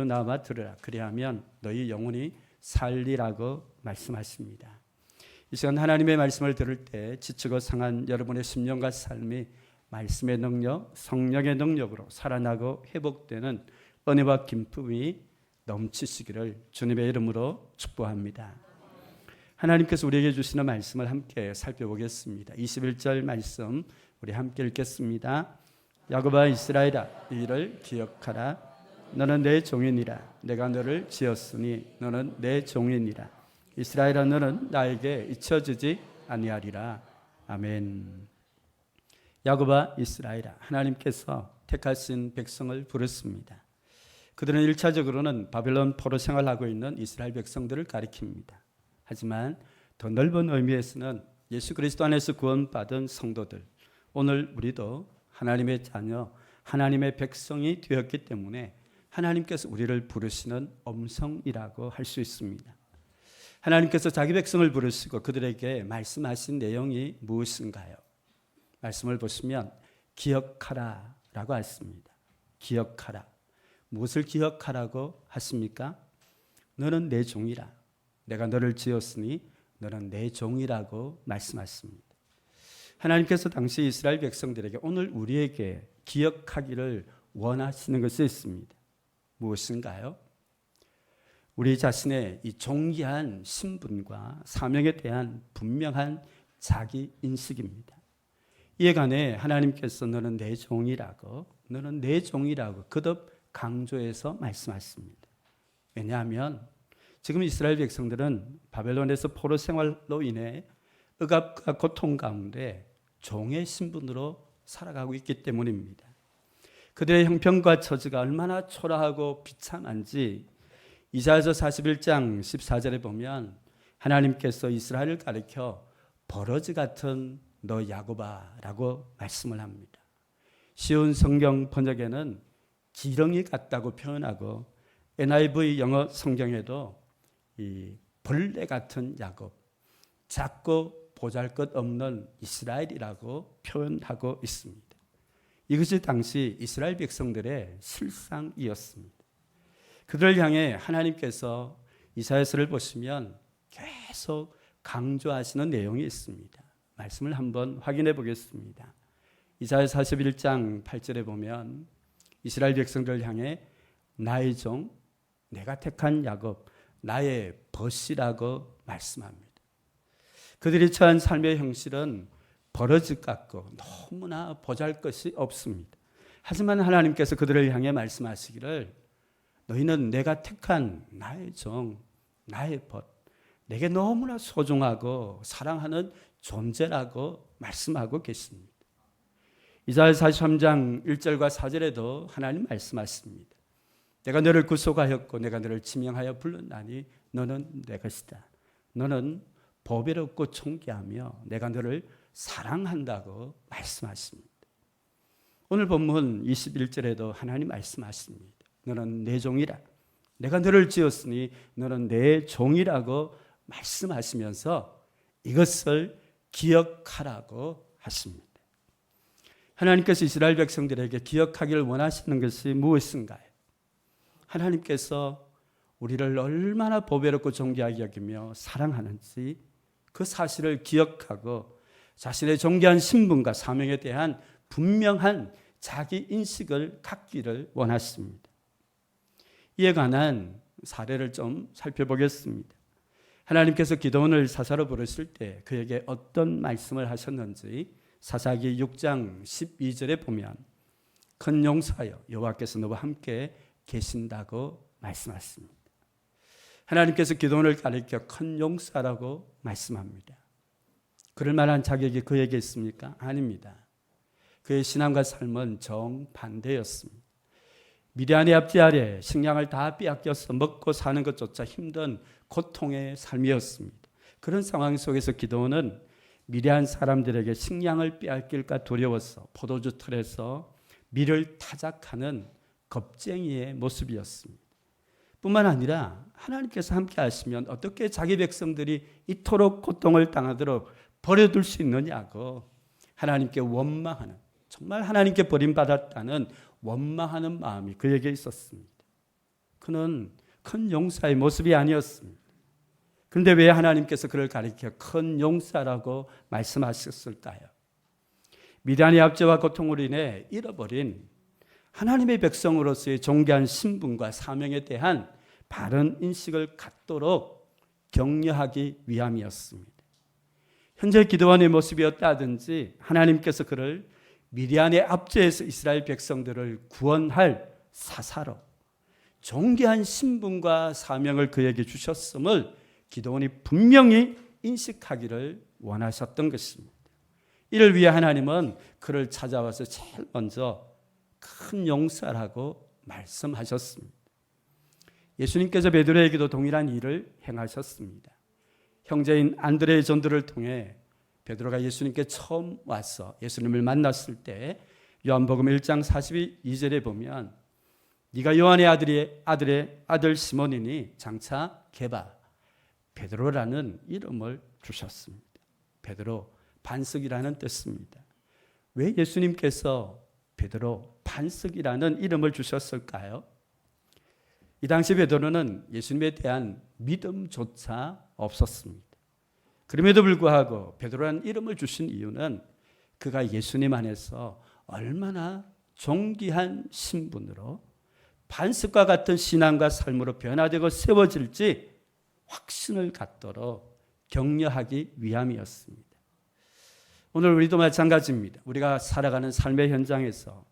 나와 들으라. 그리하면 너희 영혼이 살리라고 말씀하십니다. 이 시간 하나님의 말씀을 들을 때 지치고 상한 여러분의 심령과 삶이 말씀의 능력, 성령의 능력으로 살아나고 회복되는 은혜와 기쁨이 넘치시기를 주님의 이름으로 축복합니다. 하나님께서 우리에게 주시는 말씀을 함께 살펴보겠습니다. 21절 말씀 우리 함께 읽겠습니다. 야곱아 이스라엘아 이를 기억하라. 너는 내 종이니라. 내가 너를 지었으니 너는 내 종이니라. 이스라엘아 너는 나에게 잊혀지지 아니하리라. 아멘. 야곱아 이스라엘아, 하나님께서 택하신 백성을 부르습니다. 그들은 1차적으로는 바벨론 포로 생활하고 있는 이스라엘 백성들을 가리킵니다. 하지만 더 넓은 의미에서는 예수 그리스도 안에서 구원받은 성도들, 오늘 우리도 하나님의 자녀, 하나님의 백성이 되었기 때문에 하나님께서 우리를 부르시는 음성이라고 할 수 있습니다. 하나님께서 자기 백성을 부르시고 그들에게 말씀하신 내용이 무엇인가요? 말씀을 보시면 기억하라 라고 했습니다. 기억하라. 무엇을 기억하라고 하십니까? 너는 내 종이라. 내가 너를 지었으니 너는 내 종이라고 말씀하십니다. 하나님께서 당시 이스라엘 백성들에게 오늘 우리에게 기억하기를 원하시는 것이 있습니다. 무엇인가요? 우리 자신의 이 존귀한 신분과 사명에 대한 분명한 자기 인식입니다. 이에 관해 하나님께서 너는 내 종이라고, 너는 내 종이라고 거듭 강조해서 말씀하십니다. 왜냐하면 지금 이스라엘 백성들은 바벨론에서 포로 생활로 인해 억압과 고통 가운데 종의 신분으로 살아가고 있기 때문입니다. 그들의 형편과 처지가 얼마나 초라하고 비참한지 이사야서 41장 14절에 보면 하나님께서 이스라엘을 가리켜 버러지 같은 너 야곱아라고 말씀을 합니다. 쉬운 성경 번역에는 지렁이 같다고 표현하고 NIV 영어 성경에도 이 벌레 같은 야곱, 작고 보잘것없는 이스라엘이라고 표현하고 있습니다. 이것이 당시 이스라엘 백성들의 실상이었습니다. 그들을 향해 하나님께서 이사야서를 보시면 계속 강조하시는 내용이 있습니다. 말씀을 한번 확인해 보겠습니다. 이사야 41장 8절에 보면 이스라엘 백성들을 향해 나의 종, 내가 택한 야곱, 나의 벗이라고 말씀합니다. 그들이 처한 삶의 형실은 버러지 같고 너무나 보잘것이 없습니다. 하지만 하나님께서 그들을 향해 말씀하시기를 너희는 내가 택한 나의 종, 나의 벗, 내게 너무나 소중하고 사랑하는 존재라고 말씀하고 계십니다. 이사야 43장 1절과 4절에도 하나님 말씀하십니다. 내가 너를 구속하였고 내가 너를 지명하여 불렀나니 너는 내 것이다. 너는 보배롭고 존귀하며 내가 너를 사랑한다고 말씀하십니다. 오늘 본문 21절에도 하나님 말씀하십니다. 너는 내 종이라. 내가 너를 지었으니 너는 내 종이라고 말씀하시면서 이것을 기억하라고 하십니다. 하나님께서 이스라엘 백성들에게 기억하기를 원하시는 것이 무엇인가요? 하나님께서 우리를 얼마나 보배롭고 존귀하게 여기며 사랑하는지 그 사실을 기억하고 자신의 존귀한 신분과 사명에 대한 분명한 자기 인식을 갖기를 원하십니다. 이에 관한 사례를 좀 살펴보겠습니다. 하나님께서 기드온을 사사로 부르실 때 그에게 어떤 말씀을 하셨는지 사사기 6장 12절에 보면 큰 용사여 여호와께서 너와 함께 계신다고 말씀하십니다. 하나님께서 기드온을 가리켜 큰 용사라고 말씀합니다. 그럴 만한 자격이 그에게 있습니까? 아닙니다. 그의 신앙과 삶은 정반대였습니다. 미디안의 앞뒤 아래 식량을 다 빼앗겨서 먹고 사는 것조차 힘든 고통의 삶이었습니다. 그런 상황 속에서 기드온은 미디안 사람들에게 식량을 빼앗길까 두려워서 포도주 틀에서 밀을 타작하는 겁쟁이의 모습이었습니다. 뿐만 아니라 하나님께서 함께 하시면 어떻게 자기 백성들이 이토록 고통을 당하도록 버려둘 수 있느냐고 하나님께 원망하는, 정말 하나님께 버림받았다는 원망하는 마음이 그에게 있었습니다. 그는 큰 용사의 모습이 아니었습니다. 그런데 왜 하나님께서 그를 가리켜 큰 용사라고 말씀하셨을까요? 미디안의 압제와 고통으로 인해 잃어버린 하나님의 백성으로서의 존귀한 신분과 사명에 대한 바른 인식을 갖도록 격려하기 위함이었습니다. 현재 기드온의 모습이 어떠하든지 하나님께서 그를 미디안의 압제에서 이스라엘 백성들을 구원할 사사로 존귀한 신분과 사명을 그에게 주셨음을 기드온이 분명히 인식하기를 원하셨던 것입니다. 이를 위해 하나님은 그를 찾아와서 제일 먼저 큰 용사라고 말씀하셨습니다. 예수님께서 베드로에게도 동일한 일을 행하셨습니다. 형제인 안드레의 전도를 통해 베드로가 예수님께 처음 와서 예수님을 만났을 때 요한복음 1장 42절에 보면 네가 요한의 아들의 아들 시몬이니 장차 게바 베드로라는 이름을 주셨습니다. 베드로 반석이라는 뜻입니다. 왜 예수님께서 베드로 반석이라는 이름을 주셨을까요? 이 당시 베드로는 예수님에 대한 믿음조차 없었습니다. 그럼에도 불구하고 베드로라는 이름을 주신 이유는 그가 예수님 안에서 얼마나 존귀한 신분으로 반석과 같은 신앙과 삶으로 변화되고 세워질지 확신을 갖도록 격려하기 위함이었습니다. 오늘 우리도 마찬가지입니다. 우리가 살아가는 삶의 현장에서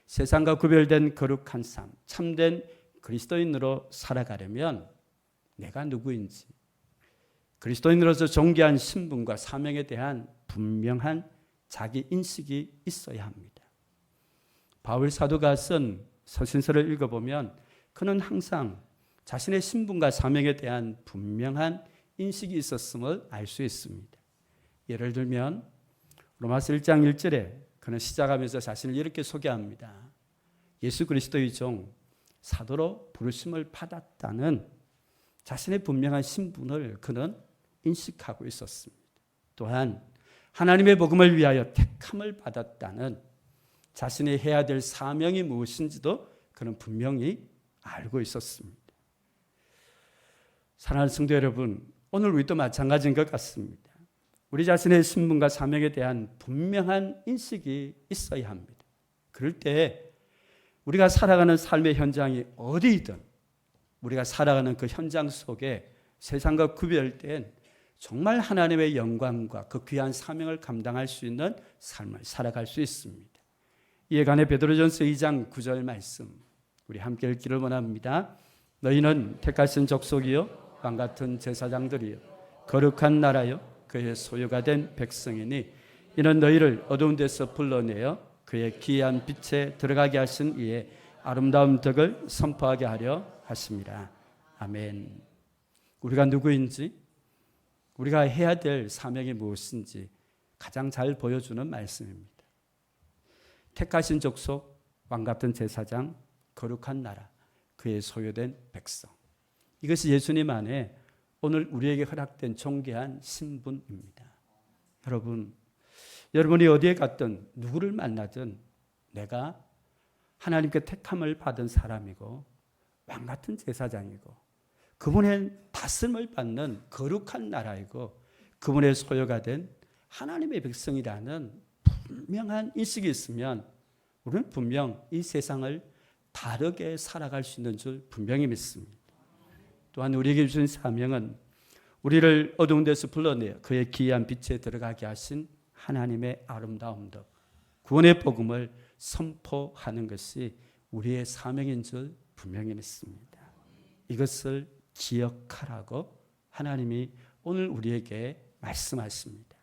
세상과 구별된 거룩한 삶, 참된 그리스도인으로 살아가려면 내가 누구인지 그리스도인으로서 존귀한 신분과 사명에 대한 분명한 자기 인식이 있어야 합니다. 바울 사도가 쓴 서신서를 읽어보면 그는 항상 자신의 신분과 사명에 대한 분명한 인식이 있었음을 알 수 있습니다. 예를 들면 로마서 1장 1절에 그는 시작하면서 자신을 이렇게 소개합니다. 예수 그리스도의 종 사도로 부르심을 받았다는 자신의 분명한 신분을 그는 인식하고 있었습니다. 또한 하나님의 복음을 위하여 택함을 받았다는 자신이 해야 될 사명이 무엇인지도 그는 분명히 알고 있었습니다. 사랑하는 성도 여러분, 오늘 우리도 마찬가지인 것 같습니다. 우리 자신의 신분과 사명에 대한 분명한 인식이 있어야 합니다. 그럴 때 우리가 살아가는 삶의 현장이 어디이든 우리가 살아가는 그 현장 속에 세상과 구별된 정말 하나님의 영광과 그 귀한 사명을 감당할 수 있는 삶을 살아갈 수 있습니다. 이에 관해 베드로전서 2장 9절 말씀 우리 함께 읽기를 원합니다. 너희는 택하신 족속이요 왕같은 제사장들이요 거룩한 나라요 그의 소유가 된 백성이니 이는 너희를 어두운 데서 불러내어 그의 기이한 빛에 들어가게 하신 이의 아름다운 덕을 선포하게 하려 하심이라. 아멘. 우리가 누구인지 우리가 해야 될 사명이 무엇인지 가장 잘 보여주는 말씀입니다. 택하신 족속, 왕같은 제사장, 거룩한 나라, 그의 소유된 백성. 이것이 예수님 안에 오늘 우리에게 허락된 존귀한 신분입니다. 여러분이 어디에 갔든 누구를 만나든 내가 하나님께 택함을 받은 사람이고 왕같은 제사장이고 그분의 다스림을 받는 거룩한 나라이고 그분의 소유가 된 하나님의 백성이라는 분명한 인식이 있으면 우리는 분명 이 세상을 다르게 살아갈 수 있는 줄 분명히 믿습니다. 또한 우리에게 주신 사명은 우리를 어두운 데서 불러내어 그의 기이한 빛에 들어가게 하신 하나님의 아름다움 덕, 구원의 복음을 선포하는 것이 우리의 사명인 줄 분명히 믿습니다. 이것을 기억하라고 하나님이 오늘 우리에게 말씀하십니다.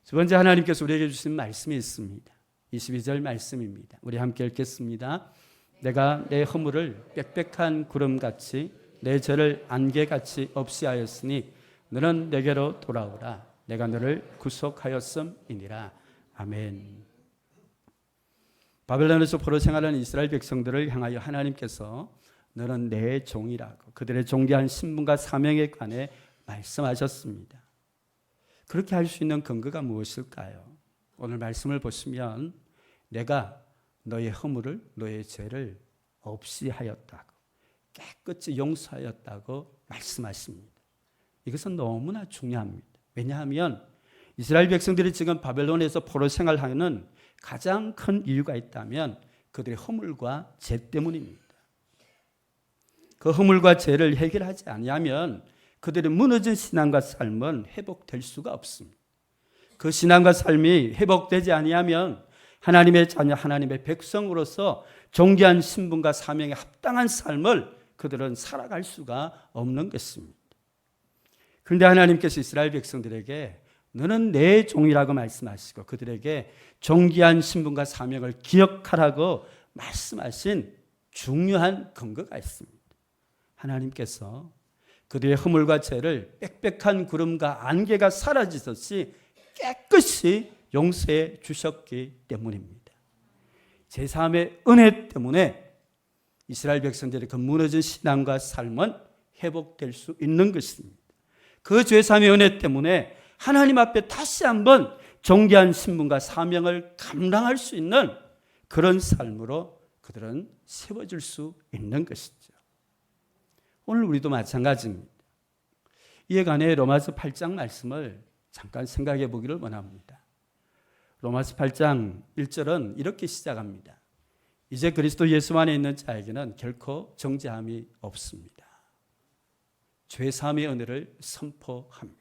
두 번째 하나님께서 우리에게 주신 말씀이 있습니다. 22절 말씀입니다. 우리 함께 읽겠습니다. 내가 내 허물을 빽빽한 구름같이 내 죄를 안개같이 없이 하였으니 너는 내게로 돌아오라. 내가 너를 구속하였음이니라. 아멘. 바벨론에서 포로 생활하는 이스라엘 백성들을 향하여 하나님께서 너는 내 종이라고 그들의 존귀한 신분과 사명에 관해 말씀하셨습니다. 그렇게 할 수 있는 근거가 무엇일까요? 오늘 말씀을 보시면 내가 너의 허물을 너의 죄를 없이 하였다고 깨끗이 용서하였다고 말씀하십니다. 이것은 너무나 중요합니다. 왜냐하면 이스라엘 백성들이 지금 바벨론에서 포로 생활하는 가장 큰 이유가 있다면 그들의 허물과 죄 때문입니다. 그 허물과 죄를 해결하지 아니하면 그들의 무너진 신앙과 삶은 회복될 수가 없습니다. 그 신앙과 삶이 회복되지 아니하면 하나님의 자녀, 하나님의 백성으로서 존귀한 신분과 사명에 합당한 삶을 그들은 살아갈 수가 없는 것입니다. 그런데 하나님께서 이스라엘 백성들에게 너는 내 종이라고 말씀하시고 그들에게 존귀한 신분과 사명을 기억하라고 말씀하신 중요한 근거가 있습니다. 하나님께서 그들의 허물과 죄를 빽빽한 구름과 안개가 사라지듯이 깨끗이 용서해 주셨기 때문입니다. 제3의 은혜 때문에 이스라엘 백성들의 그 무너진 신앙과 삶은 회복될 수 있는 것입니다. 그 제3의 은혜 때문에 하나님 앞에 다시 한번 존귀한 신분과 사명을 감당할 수 있는 그런 삶으로 그들은 세워질 수 있는 것이죠. 오늘 우리도 마찬가지입니다. 이에 관해 로마서 8장 말씀을 잠깐 생각해 보기를 원합니다. 로마서 8장 1절은 이렇게 시작합니다. 이제 그리스도 예수 안에 있는 자에게는 결코 정죄함이 없습니다. 죄사함의 은혜를 선포합니다.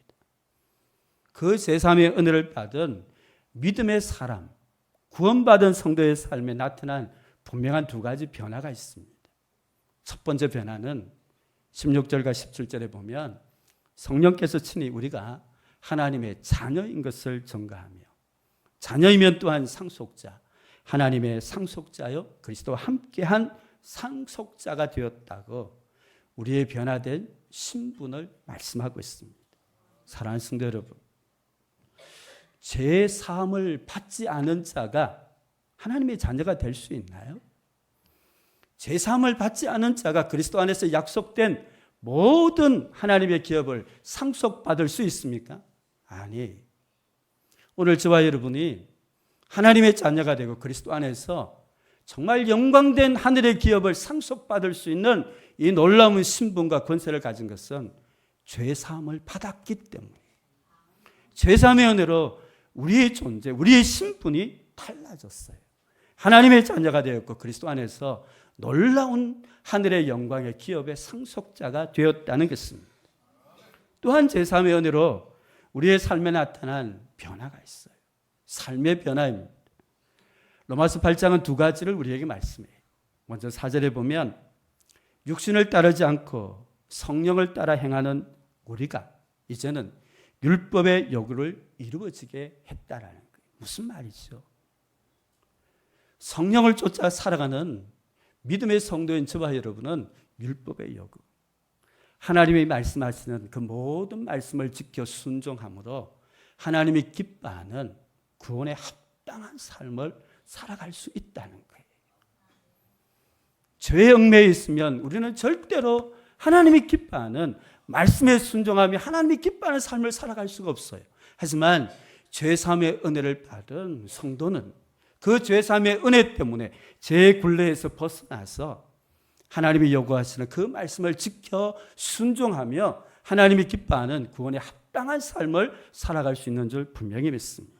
그 제3의 은혜를 받은 믿음의 사람, 구원받은 성도의 삶에 나타난 분명한 두 가지 변화가 있습니다. 첫 번째 변화는 16절과 17절에 보면 성령께서 친히 우리가 하나님의 자녀인 것을 증거하며 자녀이면 또한 상속자, 하나님의 상속자여 그리스도와 함께한 상속자가 되었다고 우리의 변화된 신분을 말씀하고 있습니다. 사랑하는 성도 여러분, 죄 사함을 받지 않은 자가 하나님의 자녀가 될 수 있나요? 죄 사함을 받지 않은 자가 그리스도 안에서 약속된 모든 하나님의 기업을 상속받을 수 있습니까? 아니. 오늘 저와 여러분이 하나님의 자녀가 되고 그리스도 안에서 정말 영광된 하늘의 기업을 상속받을 수 있는 이 놀라운 신분과 권세를 가진 것은 죄 사함을 받았기 때문에 죄 사함의 은혜로 우리의 존재, 우리의 신분이 달라졌어요. 하나님의 자녀가 되었고 그리스도 안에서 놀라운 하늘의 영광의 기업의 상속자가 되었다는 것입니다. 또한 제3의 은혜로 우리의 삶에 나타난 변화가 있어요. 삶의 변화입니다. 로마서 8장은 두 가지를 우리에게 말씀해요. 먼저 4절에 보면 육신을 따르지 않고 성령을 따라 행하는 우리가 이제는 율법의 요구를 이루어지게 했다라는 거예요. 무슨 말이죠? 성령을 쫓아 살아가는 믿음의 성도인 저와 여러분은 율법의 요구, 하나님이 말씀하시는 그 모든 말씀을 지켜 순종함으로 하나님이 기뻐하는 구원에 합당한 삶을 살아갈 수 있다는 거예요. 죄에 얽매여 있으면 우리는 절대로 하나님이 기뻐하는 말씀에 순종하며 하나님이 기뻐하는 삶을 살아갈 수가 없어요. 하지만 죄사함의 은혜를 받은 성도는 그 죄사함의 은혜 때문에 죄의 굴레에서 벗어나서 하나님이 요구하시는 그 말씀을 지켜 순종하며 하나님이 기뻐하는 구원에 합당한 삶을 살아갈 수 있는 줄 분명히 믿습니다.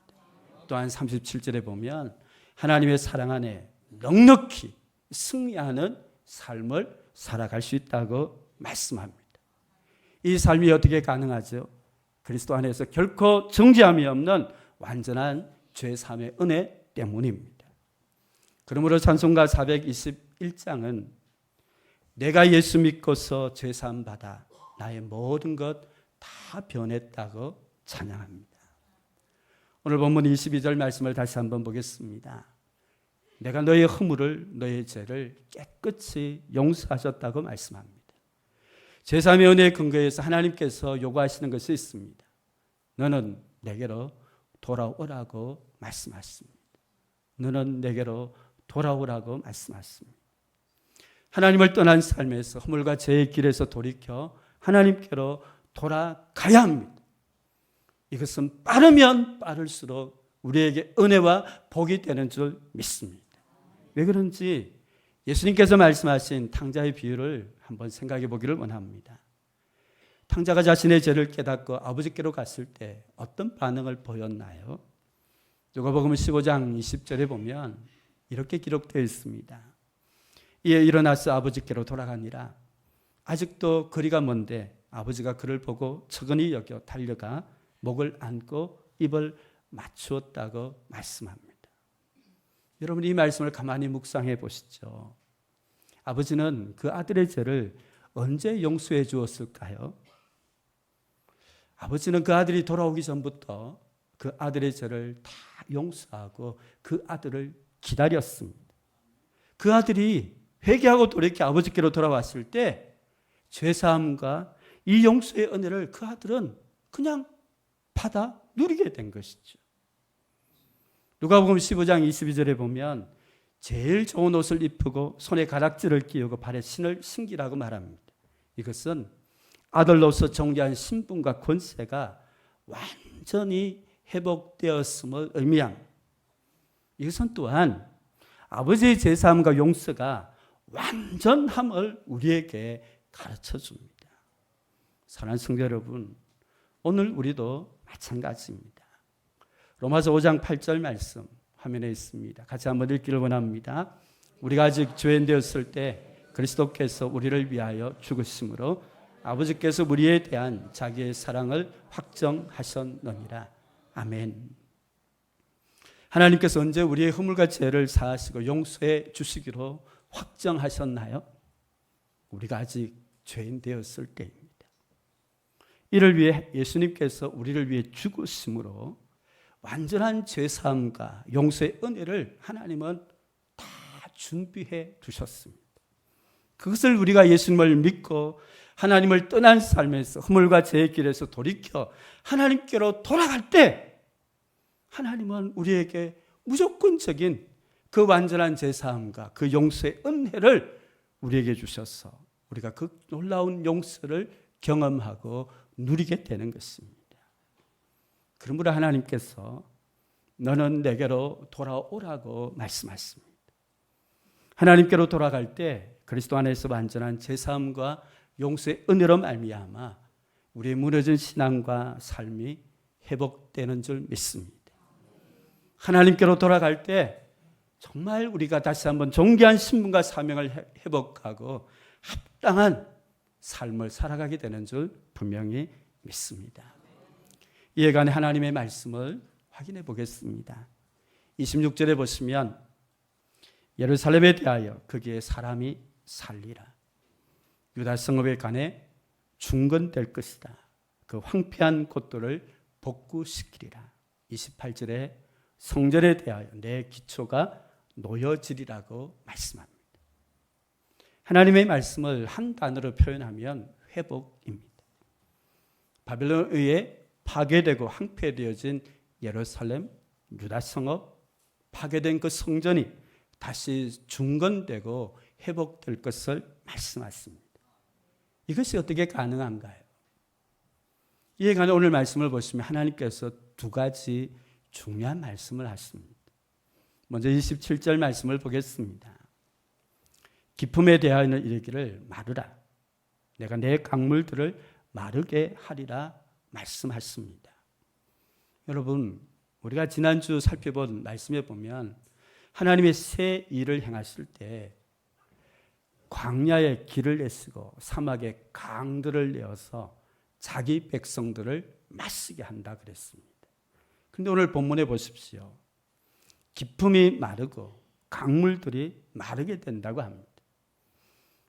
또한 37절에 보면 하나님의 사랑 안에 넉넉히 승리하는 삶을 살아갈 수 있다고 말씀합니다. 이 삶이 어떻게 가능하죠? 그리스도 안에서 결코 정죄함이 없는 완전한 죄사함의 은혜 때문입니다. 그러므로 찬송가 421장은 내가 예수 믿고서 죄사함 받아 나의 모든 것 다 변했다고 찬양합니다. 오늘 본문 22절 말씀을 다시 한번 보겠습니다. 내가 너의 허물을 너의 죄를 깨끗이 용서하셨다고 말씀합니다. 제3의 은혜의 근거에서 하나님께서 요구하시는 것이 있습니다. 너는 내게로 돌아오라고 말씀하십니다. 너는 내게로 돌아오라고 말씀하십니다. 하나님을 떠난 삶에서 허물과 죄의 길에서 돌이켜 하나님께로 돌아가야 합니다. 이것은 빠르면 빠를수록 우리에게 은혜와 복이 되는 줄 믿습니다. 왜 그런지 예수님께서 말씀하신 탕자의 비유를 한번 생각해 보기를 원합니다. 탕자가 자신의 죄를 깨닫고 아버지께로 갔을 때 어떤 반응을 보였나요? 누가복음 15장 20절에 보면 이렇게 기록되어 있습니다. 이에 일어나서 아버지께로 돌아가니라. 아직도 거리가 먼데 아버지가 그를 보고 측은히 여겨 달려가 목을 안고 입을 맞추었다고 말씀합니다. 여러분, 이 말씀을 가만히 묵상해 보시죠. 아버지는 그 아들의 죄를 언제 용서해 주었을까요? 아버지는 그 아들이 돌아오기 전부터 그 아들의 죄를 다 용서하고 그 아들을 기다렸습니다. 그 아들이 회개하고 돌이켜 아버지께로 돌아왔을 때 죄사함과 이 용서의 은혜를 그 아들은 그냥 받아 누리게 된 것이죠. 누가복음 15장 22절에 보면 제일 좋은 옷을 입히고 손에 가락지를 끼우고 발에 신을 신기라고 말합니다. 이것은 아들로서 정죄한 신분과 권세가 완전히 회복되었음을 의미합니다. 이것은 또한 아버지의 제사함과 용서가 완전함을 우리에게 가르쳐 줍니다. 사랑하는 성도 여러분, 오늘 우리도 마찬가지입니다. 로마서 5장 8절 말씀 화면에 있습니다. 같이 한번 읽기를 원합니다. 우리가 아직 죄인 되었을 때 그리스도께서 우리를 위하여 죽으심으로 아버지께서 우리에 대한 자기의 사랑을 확정하셨느니라. 아멘. 하나님께서 언제 우리의 허물과 죄를 사하시고 용서해 주시기로 확정하셨나요? 우리가 아직 죄인 되었을 때입니다. 이를 위해 예수님께서 우리를 위해 죽으심으로 완전한 죄사함과 용서의 은혜를 하나님은 다 준비해 두셨습니다. 그것을 우리가 예수님을 믿고 하나님을 떠난 삶에서 허물과 죄의 길에서 돌이켜 하나님께로 돌아갈 때 하나님은 우리에게 무조건적인 그 완전한 죄사함과 그 용서의 은혜를 우리에게 주셔서 우리가 그 놀라운 용서를 경험하고 누리게 되는 것입니다. 그러므로 하나님께서 너는 내게로 돌아오라고 말씀하십니다. 하나님께로 돌아갈 때 그리스도 안에서 완전한 제사함과 용서의 은혜로 말미암아 우리의 무너진 신앙과 삶이 회복되는 줄 믿습니다. 하나님께로 돌아갈 때 정말 우리가 다시 한번 존귀한 신분과 사명을 회복하고 합당한 삶을 살아가게 되는 줄 분명히 믿습니다. 이에 관해 하나님의 말씀을 확인해 보겠습니다. 26절에 보시면 예루살렘에 대하여 거기에 사람이 살리라. 유다 성읍에 관해 중건될 것이다. 그 황폐한 곳들을 복구시키리라. 28절에 성전에 대하여 내 기초가 놓여지리라고 말씀합니다. 하나님의 말씀을 한 단어로 표현하면 회복입니다. 바벨론에 의해 파괴되고 황폐되어진 예루살렘, 유다 성읍, 파괴된 그 성전이 다시 중건되고 회복될 것을 말씀하십니다. 이것이 어떻게 가능한가요? 이에 관해 오늘 말씀을 보시면 하나님께서 두 가지 중요한 말씀을 하십니다. 먼저 27절 말씀을 보겠습니다. 기품에 대하여는 이르기를 마르라. 내가 내 강물들을 마르게 하리라 말씀하십니다. 여러분, 우리가 지난주 살펴본 말씀에 보면 하나님의 새 일을 행하실 때 광야에 길을 내시고 사막에 강들을 내어서 자기 백성들을 마시게 한다 그랬습니다. 그런데 오늘 본문에 보십시오. 기품이 마르고 강물들이 마르게 된다고 합니다.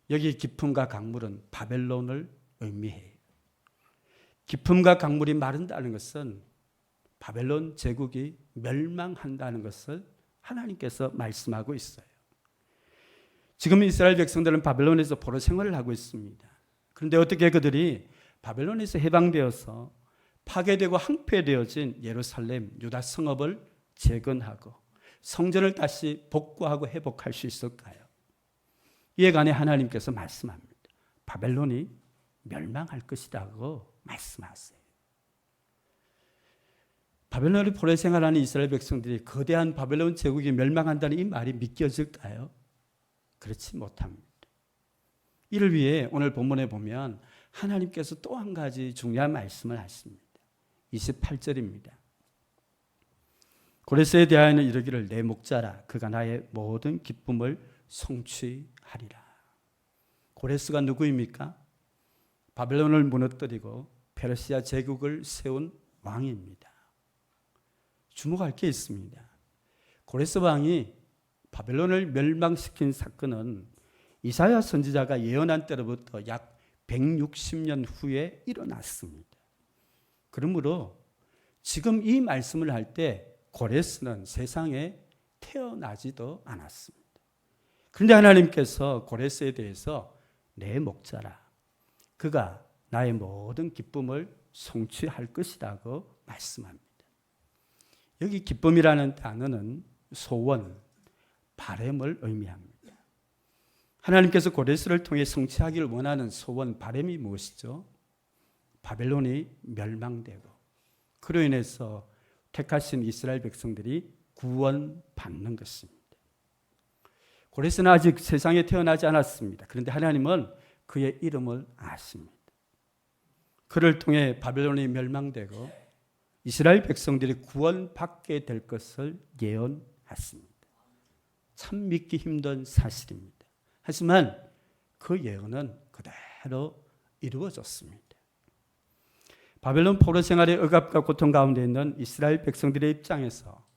여기 기품과 강물은 바벨론을 의미해요. 기품과 강물이 마른다는 것은 바벨론 제국이 멸망한다는 것을 하나님께서 말씀하고 있어요. 지금 이스라엘 백성들은 바벨론에서 포로 생활을 하고 있습니다. 그런데 어떻게 그들이 바벨론에서 해방되어서 파괴되고 황폐되어진 예루살렘, 유다 성읍을 재건하고 성전을 다시 복구하고 회복할 수 있을까요? 이에 관해 하나님께서 말씀합니다. 바벨론이 멸망할 것이라고 말씀하세요. 바벨론의 포로 생활하는 이스라엘 백성들이 거대한 바벨론 제국이 멸망한다는 이 말이 믿겨질까요? 그렇지 못합니다. 이를 위해 오늘 본문에 보면 하나님께서 또 한 가지 중요한 말씀을 하십니다. 28절입니다. 고레스에 대하여는 이르기를 내 목자라 그가 나의 모든 기쁨을 성취하리라. 고레스가 누구입니까? 바벨론을 무너뜨리고 페르시아 제국을 세운 왕입니다. 주목할 게 있습니다. 고레스 왕이 바벨론을 멸망시킨 사건은 이사야 선지자가 예언한 때로부터 약 160년 후에 일어났습니다. 그러므로 지금 이 말씀을 할 때 고레스는 세상에 태어나지도 않았습니다. 그런데 하나님께서 고레스에 대해서 내 목자라 그가 나의 모든 기쁨을 성취할 것이라고 말씀합니다. 여기 기쁨이라는 단어는 소원, 바람을 의미합니다. 하나님께서 고레스를 통해 성취하기를 원하는 소원, 바람이 무엇이죠? 바벨론이 멸망되고 그로 인해서 택하신 이스라엘 백성들이 구원받는 것입니다. 고레스는 아직 세상에 태어나지 않았습니다. 그런데 하나님은 그의 이름을 아십니다. 그를 통해 바벨론이 멸망되고 이스라엘 백성들이 구원받게 될 것을 예언했습니다. 참 믿기 힘든 사실입니다. 하지만 그 예언은 그대로 이루어졌습니다. 바벨론 포로 생활의 억압과 고통 가운데 있는 이스라엘 백성들의 입장에서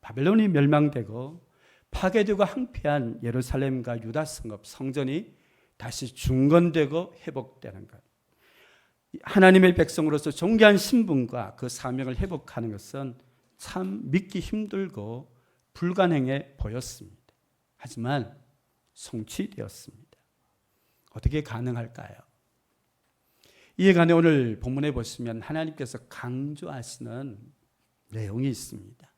바벨론이 멸망되고 파괴되고 황폐한 예루살렘과 유다 성읍 성전이 다시 중건되고 회복되는 것, 하나님의 백성으로서 존귀한 신분과 그 사명을 회복하는 것은 참 믿기 힘들고 불가능해 보였습니다. 하지만 성취되었습니다. 어떻게 가능할까요? 이에 관해 오늘 본문에 보시면 하나님께서 강조하시는 내용이 있습니다.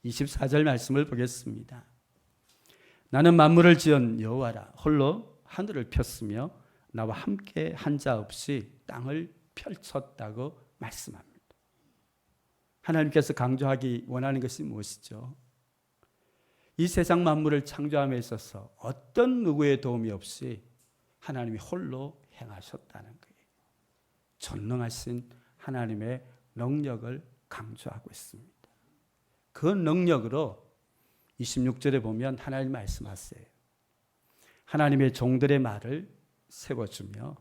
24절 말씀을 보겠습니다. 나는 만물을 지은 여호와라 홀로 하늘을 폈으며 나와 함께 한 자 없이 땅을 펼쳤다고 말씀합니다. 하나님께서 강조하기 원하는 것이 무엇이죠? 이 세상 만물을 창조함에 있어서 어떤 누구의 도움이 없이 하나님이 홀로 행하셨다는 거예요. 전능하신 하나님의 능력을 강조하고 있습니다. 그 능력으로 26절에 보면 하나님 말씀하세요. 하나님의 종들의 말을 세워주며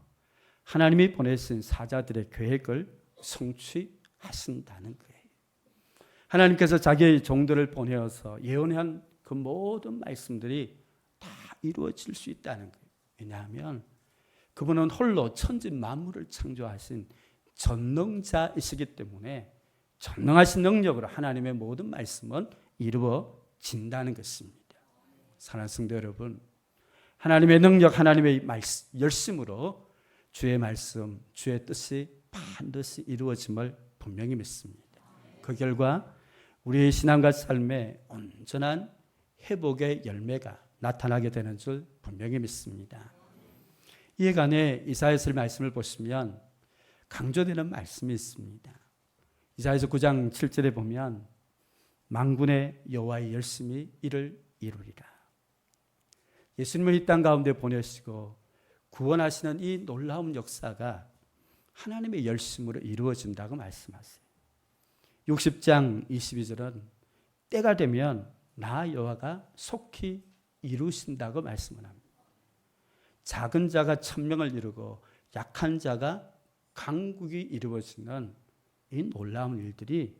하나님이 보내신 사자들의 계획을 성취하신다는 거예요. 하나님께서 자기의 종들을 보내어서 예언한 그 모든 말씀들이 다 이루어질 수 있다는 거예요. 왜냐하면 그분은 홀로 천지 만물을 창조하신 전능자이시기 때문에 전능하신 능력으로 하나님의 모든 말씀은 이루어진다는 것입니다. 사랑하는 성도 여러분, 하나님의 능력, 하나님의 열심으로 주의 말씀, 주의 뜻이 반드시 이루어짐을 분명히 믿습니다. 그 결과 우리의 신앙과 삶에 온전한 회복의 열매가 나타나게 되는 줄 분명히 믿습니다. 이에 관해 이사야서 말씀을 보시면 강조되는 말씀이 있습니다. 이사야서 9장 7절에 보면 만군의 여호와의 열심히 이를 이루리라. 예수님을 이 땅 가운데 보내시고 구원하시는 이 놀라운 역사가 하나님의 열심으로 이루어진다고 말씀하세요. 60장 22절은 때가 되면 나 여호와가 속히 이루신다고 말씀을 합니다. 작은 자가 천명을 이루고 약한 자가 강국이 이루어지는 이 놀라운 일들이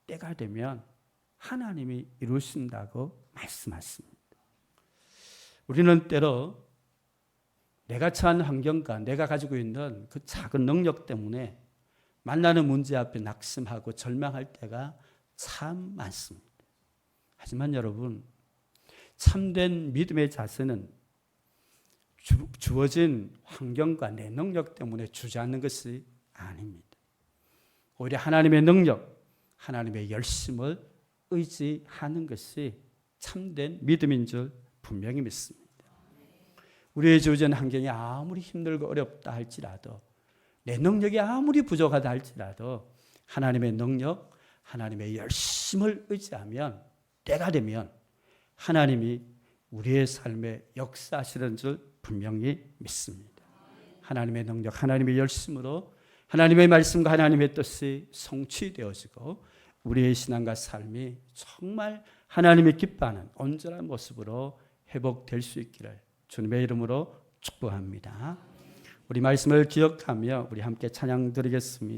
때가 되면 하나님이 이루신다고 말씀하십니다. 우리는 때로 내가 처한 환경과 내가 가지고 있는 그 작은 능력 때문에 만나는 문제 앞에 낙심하고 절망할 때가 참 많습니다. 하지만 여러분, 참된 믿음의 자세는 주어진 환경과 내 능력 때문에 주저앉는 것이 아닙니다. 오히려 하나님의 능력, 하나님의 열심을 의지하는 것이 참된 믿음인 줄 분명히 믿습니다. 우리의 주어진 환경이 아무리 힘들고 어렵다 할지라도, 내 능력이 아무리 부족하다 할지라도 하나님의 능력, 하나님의 열심을 의지하면 때가 되면 하나님이 우리의 삶에 역사하시는 줄 분명히 믿습니다. 하나님의 능력, 하나님의 열심으로 하나님의 말씀과 하나님의 뜻이 성취되어지고 우리의 신앙과 삶이 정말 하나님이 기뻐하는 온전한 모습으로 회복될 수 있기를 주님의 이름으로 축복합니다. 우리 말씀을 기억하며 우리 함께 찬양 드리겠습니다.